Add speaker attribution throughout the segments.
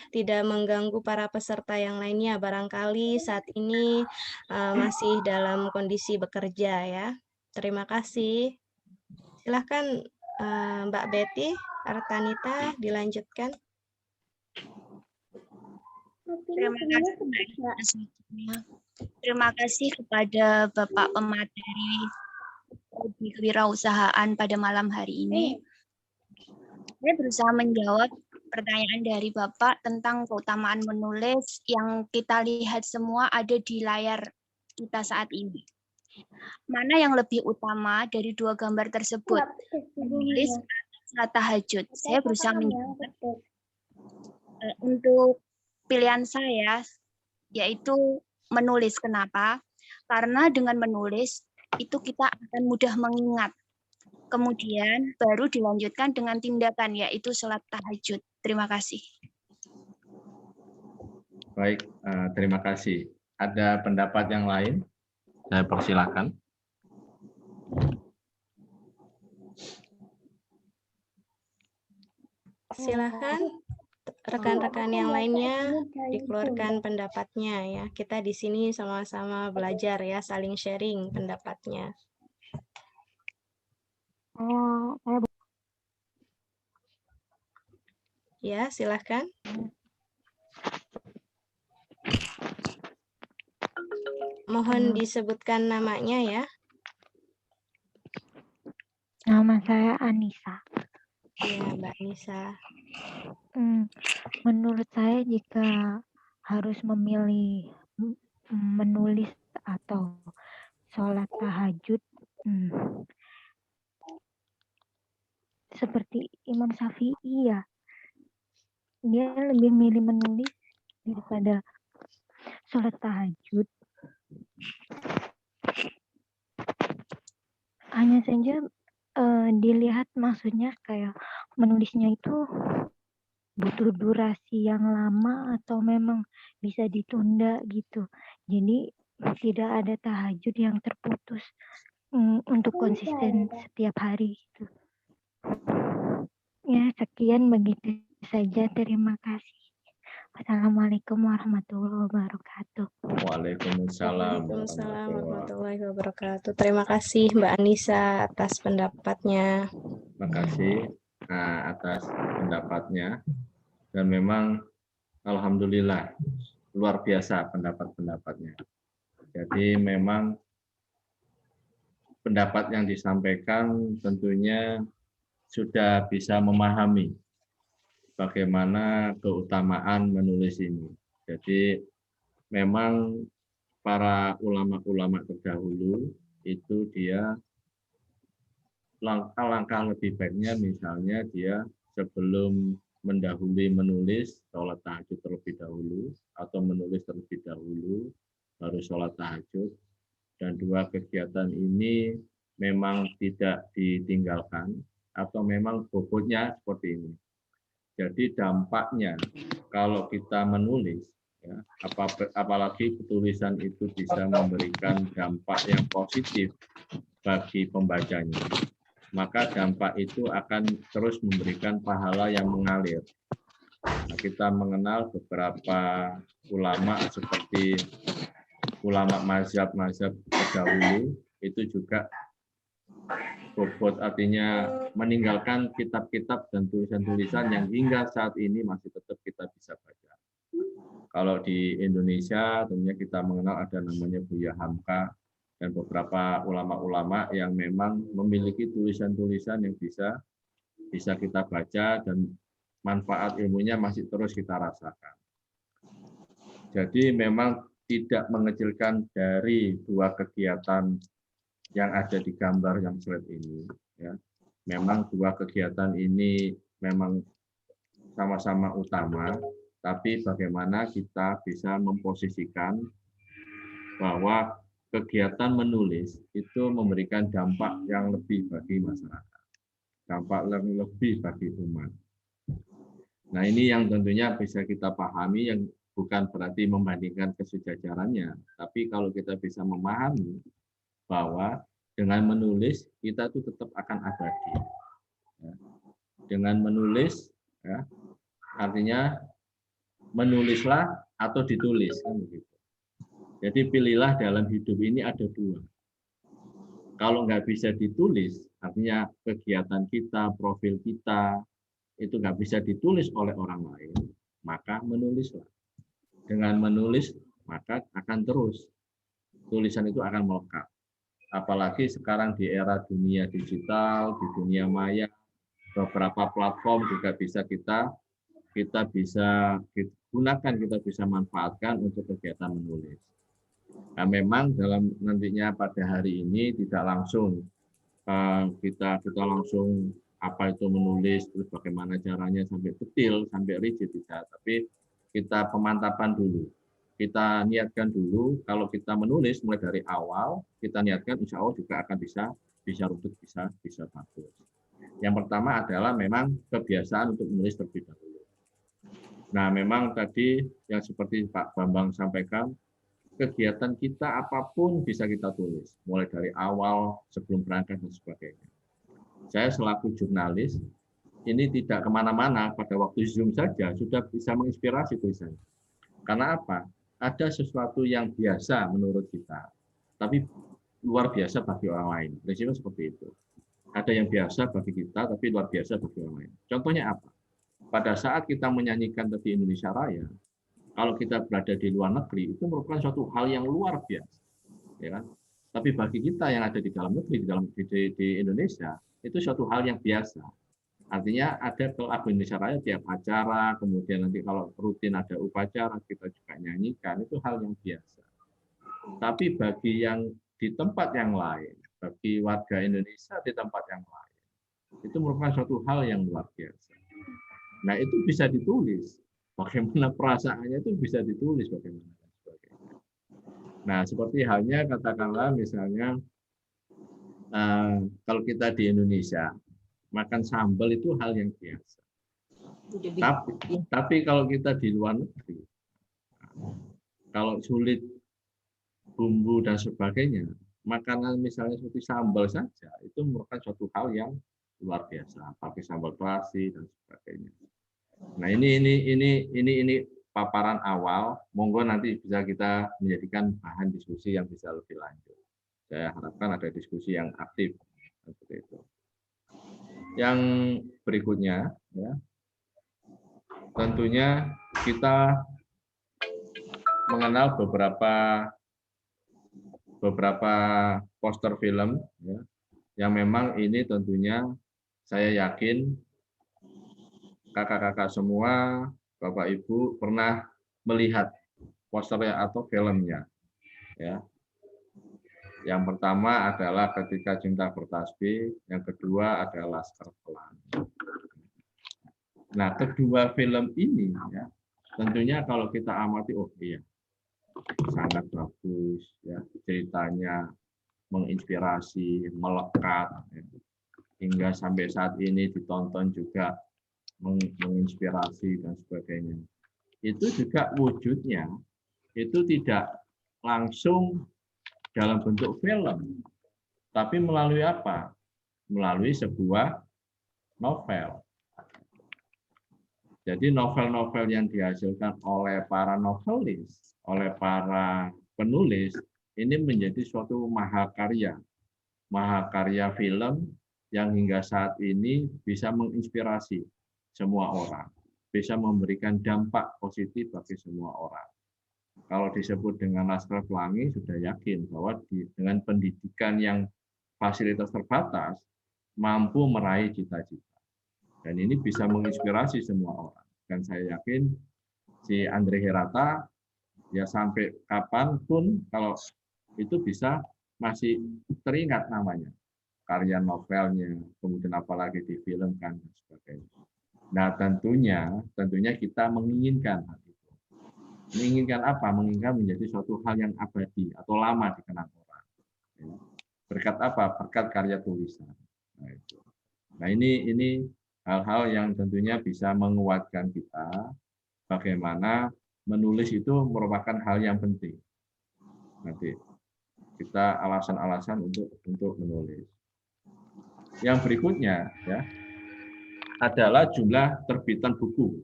Speaker 1: tidak mengganggu para peserta yang lainnya. Barangkali saat ini masih dalam kondisi bekerja ya. Terima kasih. Silahkan Mbak Betty Artanita dilanjutkan.
Speaker 2: Terima kasih Mbak Ina. Terima kasih kepada Bapak Pemateri Prodi Kewirausahaan pada malam hari ini. Saya berusaha menjawab pertanyaan dari Bapak tentang keutamaan menulis yang kita lihat semua ada di layar kita saat ini. Mana yang lebih utama dari dua gambar tersebut? Menulis atau salat tahajud? Saya berusaha menjawab. Untuk pilihan saya, yaitu menulis. Kenapa? Karena dengan menulis, itu kita akan mudah mengingat. Kemudian baru dilanjutkan dengan tindakan, yaitu sholat tahajud. Terima kasih.
Speaker 3: Baik, terima kasih. Ada pendapat yang lain? Saya persilakan.
Speaker 1: Silakan rekan-rekan yang lainnya dikeluarkan pendapatnya ya. Kita di sini sama-sama belajar ya, saling sharing pendapatnya. Ya, silahkan. Mohon disebutkan namanya ya.
Speaker 4: Nama saya Anissa.
Speaker 1: Ya, Mbak Anissa.
Speaker 4: Menurut saya jika harus memilih menulis atau sholat tahajud, seperti Imam Syafi'i ya, dia lebih milih menulis daripada sholat tahajud. Hanya saja dilihat maksudnya kayak menulisnya itu butuh durasi yang lama atau memang bisa ditunda gitu. Jadi tidak ada tahajud yang terputus untuk konsisten setiap hari gitu. Ya, sekian begitu saja. Terima kasih. Wassalamualaikum warahmatullahi wabarakatuh.
Speaker 3: Waalaikumsalam
Speaker 1: warahmatullahi wabarakatuh. Terima kasih Mbak Anissa atas pendapatnya.
Speaker 3: Terima kasih atas pendapatnya. Dan memang alhamdulillah luar biasa pendapat-pendapatnya. Jadi memang pendapat yang disampaikan tentunya sudah bisa memahami bagaimana keutamaan menulis ini. Jadi memang para ulama-ulama terdahulu itu dia langkah-langkah lebih baiknya, misalnya dia sebelum mendahului menulis, sholat tahajud terlebih dahulu, atau menulis terlebih dahulu, baru sholat tahajud. Dan dua kegiatan ini memang tidak ditinggalkan, atau memang bobotnya seperti ini. Jadi dampaknya kalau kita menulis, ya, apalagi tulisan itu bisa memberikan dampak yang positif bagi pembacanya, maka dampak itu akan terus memberikan pahala yang mengalir. Nah, kita mengenal beberapa ulama seperti ulama mazhab terdahulu itu juga bobot, artinya meninggalkan kitab-kitab dan tulisan-tulisan yang hingga saat ini masih tetap kita bisa baca. Kalau di Indonesia tentunya kita mengenal ada namanya Buya Hamka dan beberapa ulama-ulama yang memang memiliki tulisan-tulisan yang bisa kita baca dan manfaat ilmunya masih terus kita rasakan. Jadi memang tidak mengecilkan dari dua kegiatan yang ada di gambar yang slide ini. Ya. Memang dua kegiatan ini memang sama-sama utama, tapi bagaimana kita bisa memposisikan bahwa kegiatan menulis itu memberikan dampak yang lebih bagi masyarakat, dampak yang lebih bagi umat. Nah, ini yang tentunya bisa kita pahami, yang bukan berarti membandingkan kesejajarannya, tapi kalau kita bisa memahami bahwa dengan menulis kita itu tetap akan abadi. Dengan menulis, ya, artinya menulislah atau ditulis, kan begitu. Jadi pilihlah dalam hidup ini ada dua. Kalau nggak bisa ditulis, artinya kegiatan kita, profil kita, itu nggak bisa ditulis oleh orang lain, maka menulislah. Dengan menulis, maka akan terus. Tulisan itu akan melekat. Apalagi sekarang di era dunia digital, di dunia maya, beberapa platform juga bisa kita bisa gunakan, kita bisa manfaatkan untuk kegiatan menulis. Nah, memang dalam nantinya pada hari ini tidak langsung kita langsung apa itu menulis, terus bagaimana caranya sampai detail, sampai rigid tidak, tapi kita pemantapan dulu. Kita niatkan dulu, kalau kita menulis mulai dari awal, kita niatkan insya Allah juga akan bisa runtut, bisa bagus. Yang pertama adalah memang kebiasaan untuk menulis terlebih dahulu. Nah, memang tadi yang seperti Pak Bambang sampaikan, kegiatan kita apapun bisa kita tulis, mulai dari awal, sebelum berangkat, dan sebagainya. Saya selaku jurnalis, ini tidak kemana-mana, pada waktu Zoom saja sudah bisa menginspirasi tulisannya. Karena apa? Ada sesuatu yang biasa menurut kita, tapi luar biasa bagi orang lain. Prinsipnya seperti itu. Ada yang biasa bagi kita, tapi luar biasa bagi orang lain. Contohnya apa? Pada saat kita menyanyikan tadi Indonesia Raya, kalau kita berada di luar negeri, itu merupakan suatu hal yang luar biasa. Ya kan? Tapi bagi kita yang ada di dalam negeri, di Indonesia, itu suatu hal yang biasa. Artinya ada ke lagu Indonesia Raya tiap acara, kemudian nanti kalau rutin ada upacara, kita juga nyanyikan, itu hal yang biasa. Tapi bagi yang di tempat yang lain, bagi warga Indonesia di tempat yang lain, itu merupakan suatu hal yang luar biasa. Nah, itu bisa ditulis. Bagaimana perasaannya itu bisa ditulis, bagaimana. Nah, seperti halnya katakanlah misalnya, kalau kita di Indonesia, makan sambal itu hal yang biasa. Tapi kalau kita di luar negeri, kalau sulit bumbu dan sebagainya, makanan misalnya seperti sambal saja itu merupakan suatu hal yang luar biasa, pakai sambal terasi dan sebagainya. Nah, ini paparan awal. Monggo nanti bisa kita menjadikan bahan diskusi yang bisa lebih lanjut. Saya harapkan ada diskusi yang aktif seperti itu. Yang berikutnya, ya, tentunya kita mengenal beberapa poster film, ya, yang memang ini tentunya saya yakin kakak-kakak semua, Bapak Ibu pernah melihat posternya atau filmnya. Ya. Yang pertama adalah Ketika Cinta Bertasbih, yang kedua adalah Laskar Pelangi. Nah, kedua film ini ya, tentunya kalau kita amati, oh iya, sangat bagus, ya, ceritanya menginspirasi, melekat, ya, hingga sampai saat ini ditonton juga menginspirasi dan sebagainya. Itu juga wujudnya itu tidak langsung dalam bentuk film, tapi melalui apa? Melalui sebuah novel. Jadi novel-novel yang dihasilkan oleh para novelis, oleh para penulis, ini menjadi suatu mahakarya film yang hingga saat ini bisa menginspirasi semua orang, bisa memberikan dampak positif bagi semua orang. Kalau disebut dengan Laskar Pelangi, sudah yakin bahwa dengan pendidikan yang fasilitas terbatas, mampu meraih cita-cita. Dan ini bisa menginspirasi semua orang. Dan saya yakin si Andre Hirata, ya sampai kapanpun, kalau itu bisa masih teringat namanya. Karya novelnya, kemudian apalagi difilmkan, dan sebagainya. Nah, tentunya kita menginginkan hal itu. Menginginkan apa? Menginginkan menjadi suatu hal yang abadi atau lama dikenang orang. Berkat apa? Berkat karya tulisan. Nah, ini hal-hal yang tentunya bisa menguatkan kita bagaimana menulis itu merupakan hal yang penting. Nanti kita alasan-alasan untuk menulis. Yang berikutnya ya adalah jumlah terbitan buku.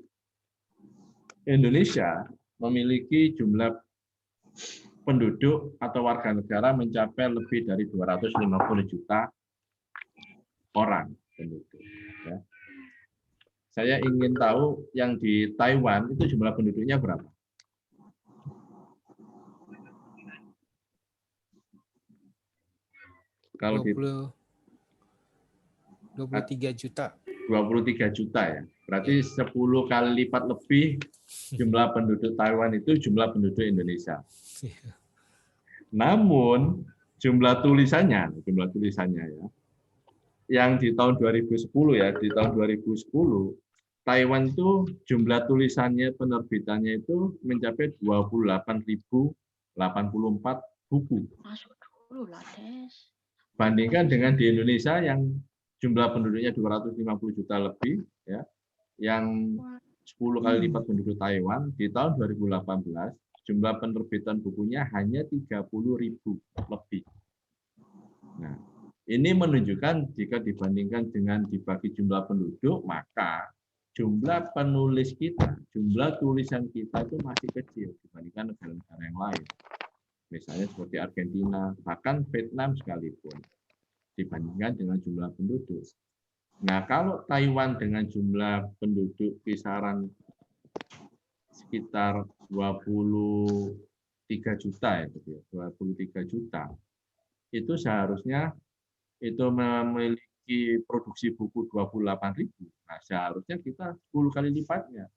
Speaker 3: Indonesia memiliki jumlah penduduk atau warga negara mencapai lebih dari 250 juta orang penduduk. Ya. Saya ingin tahu yang di Taiwan itu jumlah penduduknya berapa? Kalau di
Speaker 5: 23 juta.
Speaker 3: 23 juta ya. Berarti 10 kali lipat lebih jumlah penduduk Taiwan itu jumlah penduduk Indonesia. Namun jumlah tulisannya ya. Yang di tahun 2010 ya, di tahun 2010 Taiwan itu jumlah tulisannya penerbitannya itu mencapai 28.084 buku.
Speaker 2: Masuk dulu lah, Des.
Speaker 3: Bandingkan dengan di Indonesia yang jumlah penduduknya 250 juta lebih ya, yang 10 kali lipat penduduk Taiwan, di tahun 2018 jumlah penerbitan bukunya hanya 30.000 lebih. Nah, ini menunjukkan jika dibandingkan dengan dibagi jumlah penduduk, maka jumlah penulis kita, jumlah tulisan kita itu masih kecil dibandingkan negara-negara yang lain. Misalnya seperti Argentina, bahkan Vietnam sekalipun, dibandingkan dengan jumlah penduduk. Nah, kalau Taiwan dengan jumlah penduduk kisaran sekitar 23 juta, ya, 23 juta, itu seharusnya itu memiliki produksi buku 28.000. Nah, seharusnya kita 10 kali lipatnya.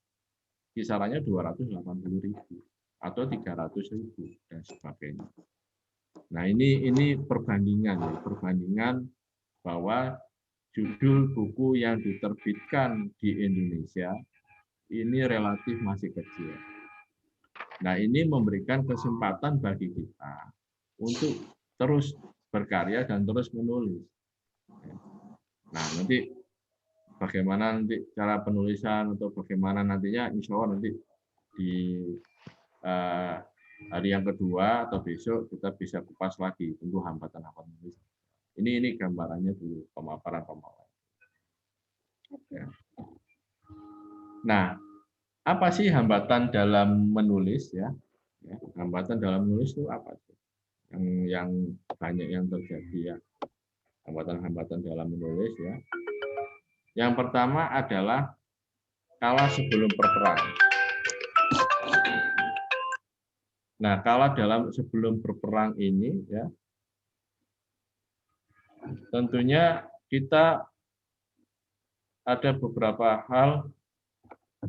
Speaker 3: Kisarannya 280.000 atau 300.000 dan sebagainya. Nah, ini perbandingan bahwa judul buku yang diterbitkan di Indonesia ini relatif masih kecil. Nah, ini memberikan kesempatan bagi kita untuk terus berkarya dan terus menulis. Nah, nanti bagaimana nanti cara penulisan atau bagaimana nantinya, insya Allah nanti di hari yang kedua atau besok kita bisa kupas lagi tentu hambatan-hambatan menulis. Ini gambarannya dulu, pemaparan. Ya. Nah, apa sih hambatan dalam menulis ya? Hambatan dalam menulis itu apa sih? Yang banyak yang terjadi ya. Hambatan-hambatan dalam menulis ya. Yang pertama adalah kala sebelum berperang. Nah, kala sebelum berperang ini ya, tentunya kita ada beberapa hal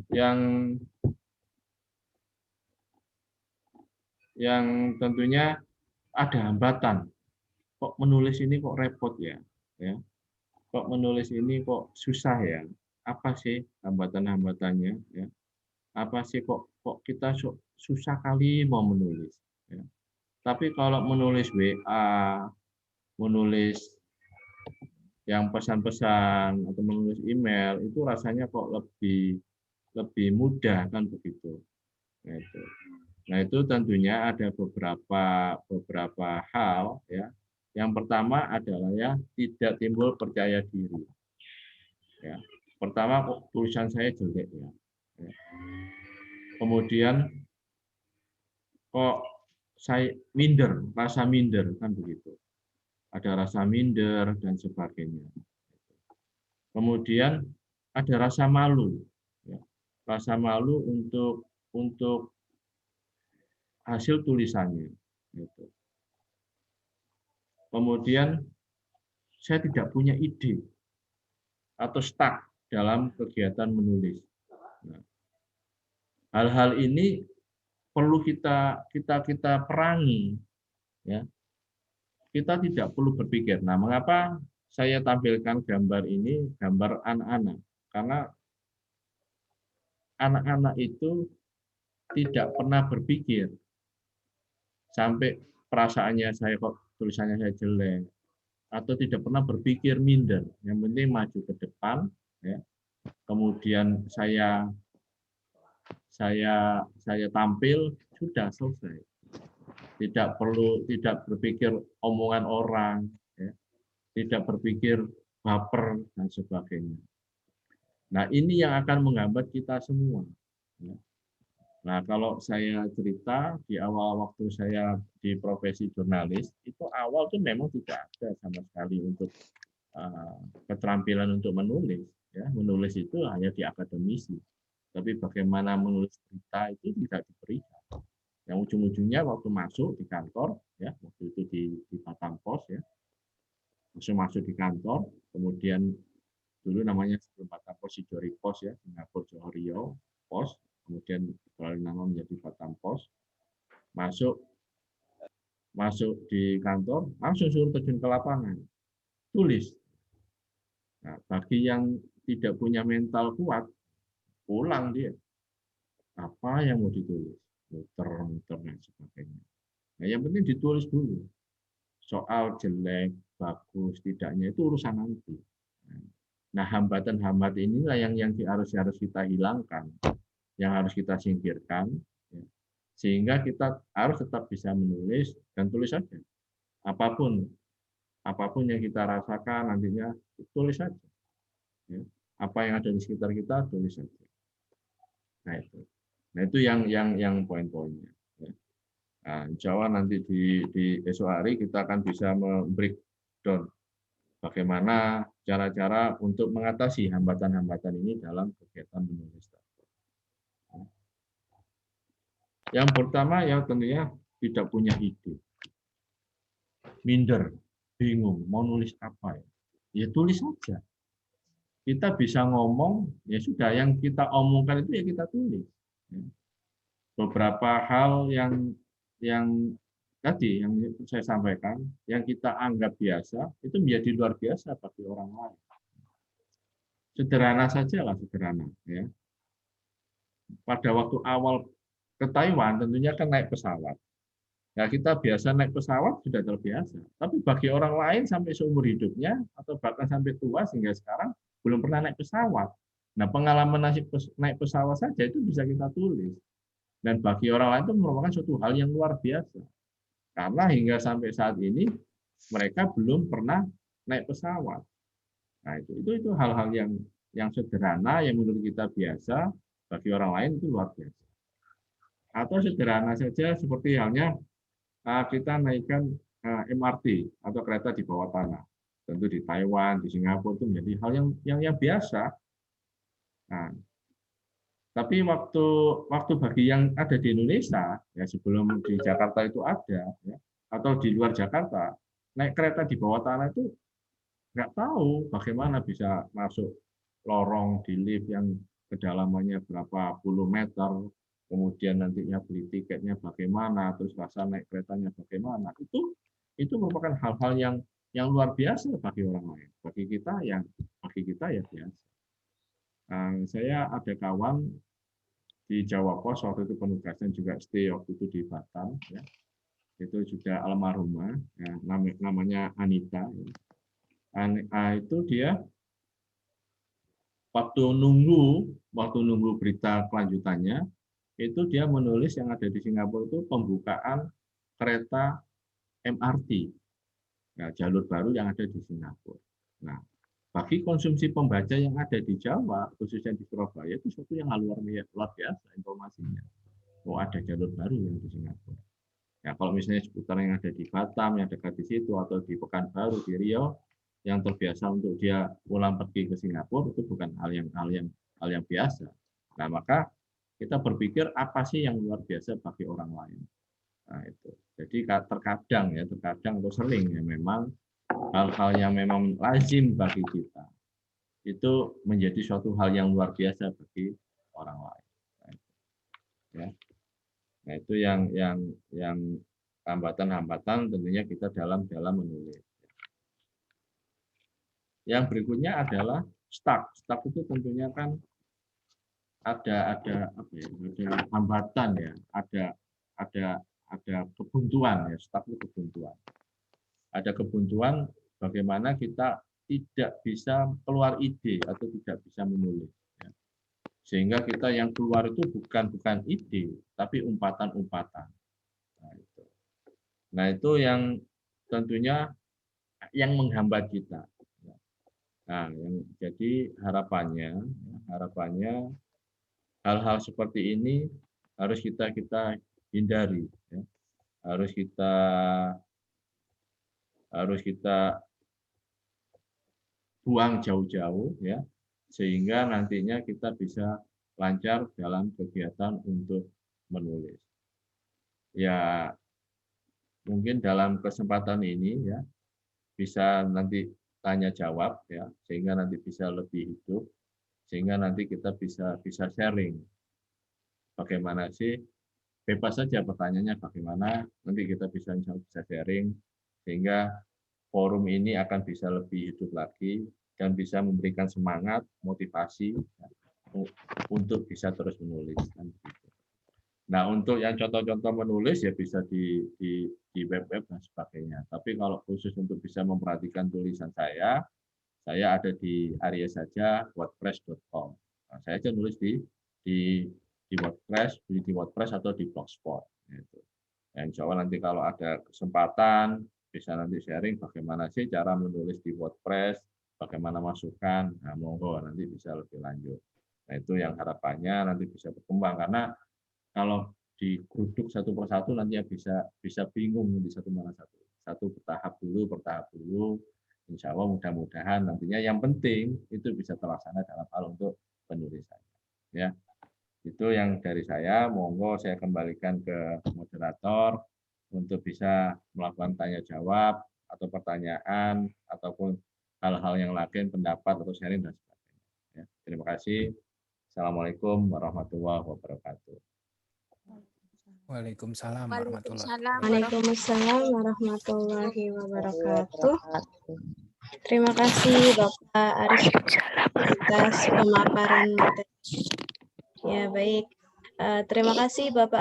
Speaker 3: yang tentunya ada hambatan. Kok menulis ini kok repot ya? Kok menulis ini kok susah ya? Apa sih hambatan-hambatannya? Ya. Apa sih kok kita susah kali mau menulis? Ya. Tapi kalau menulis WA, menulis yang pesan-pesan atau menulis email itu rasanya kok lebih mudah kan begitu. Nah itu tentunya ada beberapa hal ya. Yang pertama adalah ya tidak timbul percaya diri. Ya. Pertama kok tulisan saya jelek ya. Kemudian kok saya rasa minder kan begitu. Ada rasa minder dan sebagainya. Kemudian ada rasa malu. Ya. Rasa malu untuk hasil tulisannya. Gitu. Kemudian saya tidak punya ide atau stuck dalam kegiatan menulis. Nah, hal-hal ini perlu kita perangi. Ya. Kita tidak perlu berpikir. Nah, mengapa saya tampilkan gambar ini, gambar anak-anak? Karena anak-anak itu tidak pernah berpikir sampai perasaannya saya kok tulisannya saya jelek, atau tidak pernah berpikir minder. Yang penting maju ke depan, ya. Kemudian saya tampil, sudah selesai. Tidak berpikir omongan orang, ya. Tidak berpikir baper dan sebagainya. Nah, ini yang akan menghambat kita semua. Ya. Nah, kalau saya cerita di awal waktu saya di profesi jurnalis, itu awal tuh memang tidak ada sama sekali untuk keterampilan untuk menulis. Ya, menulis itu hanya di akademisi. Tapi bagaimana menulis berita itu tidak diberikan. Yang ujung-ujungnya waktu masuk di kantor, ya waktu itu di Batam Pos, ya masuk di kantor, kemudian dulu namanya sebelum Batam Pos Sidori Pos, ya Singapura Johor Riau Pos, kemudian beralih nama menjadi Batam Pos. Masuk di kantor, langsung suruh terjun ke lapangan, tulis. Nah, bagi yang tidak punya mental kuat, pulang dia. Apa yang mau ditulis? Muter-muter dan sebagainya. Nah, yang penting ditulis dulu. Soal jelek, bagus, tidaknya itu urusan nanti. Nah, hambatan-hambatan inilah yang harus kita hilangkan, yang harus kita singkirkan, sehingga kita harus tetap bisa menulis dan tulis saja. Apapun yang kita rasakan nantinya, tulis saja. Apa yang ada di sekitar kita, tulis saja. Nah itu yang poin-poinnya. Nah, insya Allah nanti di esok hari kita akan bisa membreakdown bagaimana cara-cara untuk mengatasi hambatan-hambatan ini dalam kegiatan menulis. Yang pertama ya tentunya tidak punya ide, minder, bingung, mau nulis apa ya? Ya tulis saja. Kita bisa ngomong, ya sudah yang kita omongkan itu ya kita tulis. Beberapa hal yang tadi yang saya sampaikan, yang kita anggap biasa, itu menjadi luar biasa bagi orang lain. Sederhana saja lah, sederhana. Ya. Pada waktu awal ke Taiwan, tentunya kan naik pesawat. Ya, kita biasa naik pesawat sudah terbiasa. Tapi bagi orang lain sampai seumur hidupnya, atau bahkan sampai tua sehingga sekarang, belum pernah naik pesawat. Nah, pengalaman naik pesawat saja itu bisa kita tulis. Dan bagi orang lain itu merupakan suatu hal yang luar biasa. Karena hingga sampai saat ini mereka belum pernah naik pesawat. Nah, itu hal-hal yang sederhana yang menurut kita biasa, bagi orang lain itu luar biasa. Atau sederhana saja seperti halnya kita naikkan MRT atau kereta di bawah tanah. Tentu di Taiwan, di Singapura itu menjadi hal yang biasa. Nah, tapi waktu bagi yang ada di Indonesia, ya sebelum di Jakarta itu ada, ya, atau di luar Jakarta, naik kereta di bawah tanah itu nggak tahu bagaimana bisa masuk lorong di lift yang kedalamannya berapa puluh meter, kemudian nantinya beli tiketnya bagaimana, terus rasa naik keretanya bagaimana. Itu merupakan hal-hal yang luar biasa bagi orang lain. Bagi kita ya biasa. Saya ada kawan di Jawa Pos waktu itu penugasan juga stay waktu itu di Batam, ya. Itu juga almarhumah, ya, namanya Anita. Itu dia waktu nunggu berita kelanjutannya, itu dia menulis yang ada di Singapura itu pembukaan kereta MRT, ya, jalur baru yang ada di Singapura. Nah, bagi konsumsi pembaca yang ada di Jawa, khususnya di Surabaya, itu sesuatu yang luar biasa informasinya. Oh, ada jalur baru yang di Singapura. Ya, kalau misalnya seputar yang ada di Batam, yang dekat di situ, atau di Pekanbaru, di Riau, yang terbiasa untuk dia pulang pergi ke Singapura, itu bukan hal yang biasa. Nah, maka kita berpikir apa sih yang luar biasa bagi orang lain. Nah, itu. Jadi terkadang atau sering ya memang hal-hal yang memang lazim bagi kita itu menjadi suatu hal yang luar biasa bagi orang lain. Ya. Nah, itu yang hambatan-hambatan tentunya kita dalam menulis. Yang berikutnya adalah stuck. Stuck itu tentunya kan ada hambatan ya, ada kebuntuan ya, stuck itu kebuntuan. Ada kebuntuan bagaimana kita tidak bisa keluar ide atau tidak bisa menulis. Ya. Sehingga kita yang keluar itu bukan ide, tapi umpatan-umpatan. Nah, itu yang tentunya yang menghambat kita. Nah, jadi harapannya hal-hal seperti ini harus kita hindari, ya. harus kita buang jauh-jauh, ya, sehingga nantinya kita bisa lancar dalam kegiatan untuk menulis. Ya, mungkin dalam kesempatan ini, ya, bisa nanti tanya jawab, ya, sehingga nanti bisa lebih hidup, sehingga nanti kita bisa sharing. Bagaimana sih? Bebas saja pertanyaannya bagaimana, nanti kita bisa sharing, sehingga forum ini akan bisa lebih hidup lagi dan bisa memberikan semangat, motivasi untuk bisa terus menulis. Nah, untuk yang contoh-contoh menulis ya bisa di web-web dan sebagainya. Tapi kalau khusus untuk bisa memperhatikan tulisan saya ada di Arya Saja wordpress.com. Nah, saya aja nulis di WordPress atau di Blogspot. Gitu. Ya, insya Allah nanti kalau ada kesempatan bisa nanti sharing bagaimana sih cara menulis di WordPress, bagaimana masukan, nah monggo nanti bisa lebih lanjut. Nah itu yang harapannya nanti bisa berkembang, karena kalau digeruduk satu persatu nantinya bisa bingung di satu mana satu bertahap dulu. Insya Allah mudah-mudahan nantinya yang penting itu bisa terlaksana dalam hal untuk penulisan. Ya. Itu yang dari saya, monggo saya kembalikan ke moderator untuk bisa melakukan tanya jawab atau pertanyaan ataupun hal-hal yang lain, pendapat atau sharing dan sebagainya. Ya, terima kasih. Assalamualaikum warahmatullahi wabarakatuh.
Speaker 5: Waalaikumsalam
Speaker 1: warahmatullahi wabarakatuh. Terima kasih Bapak Aris atas pemaparan materi. Ya, baik. Terima kasih Bapak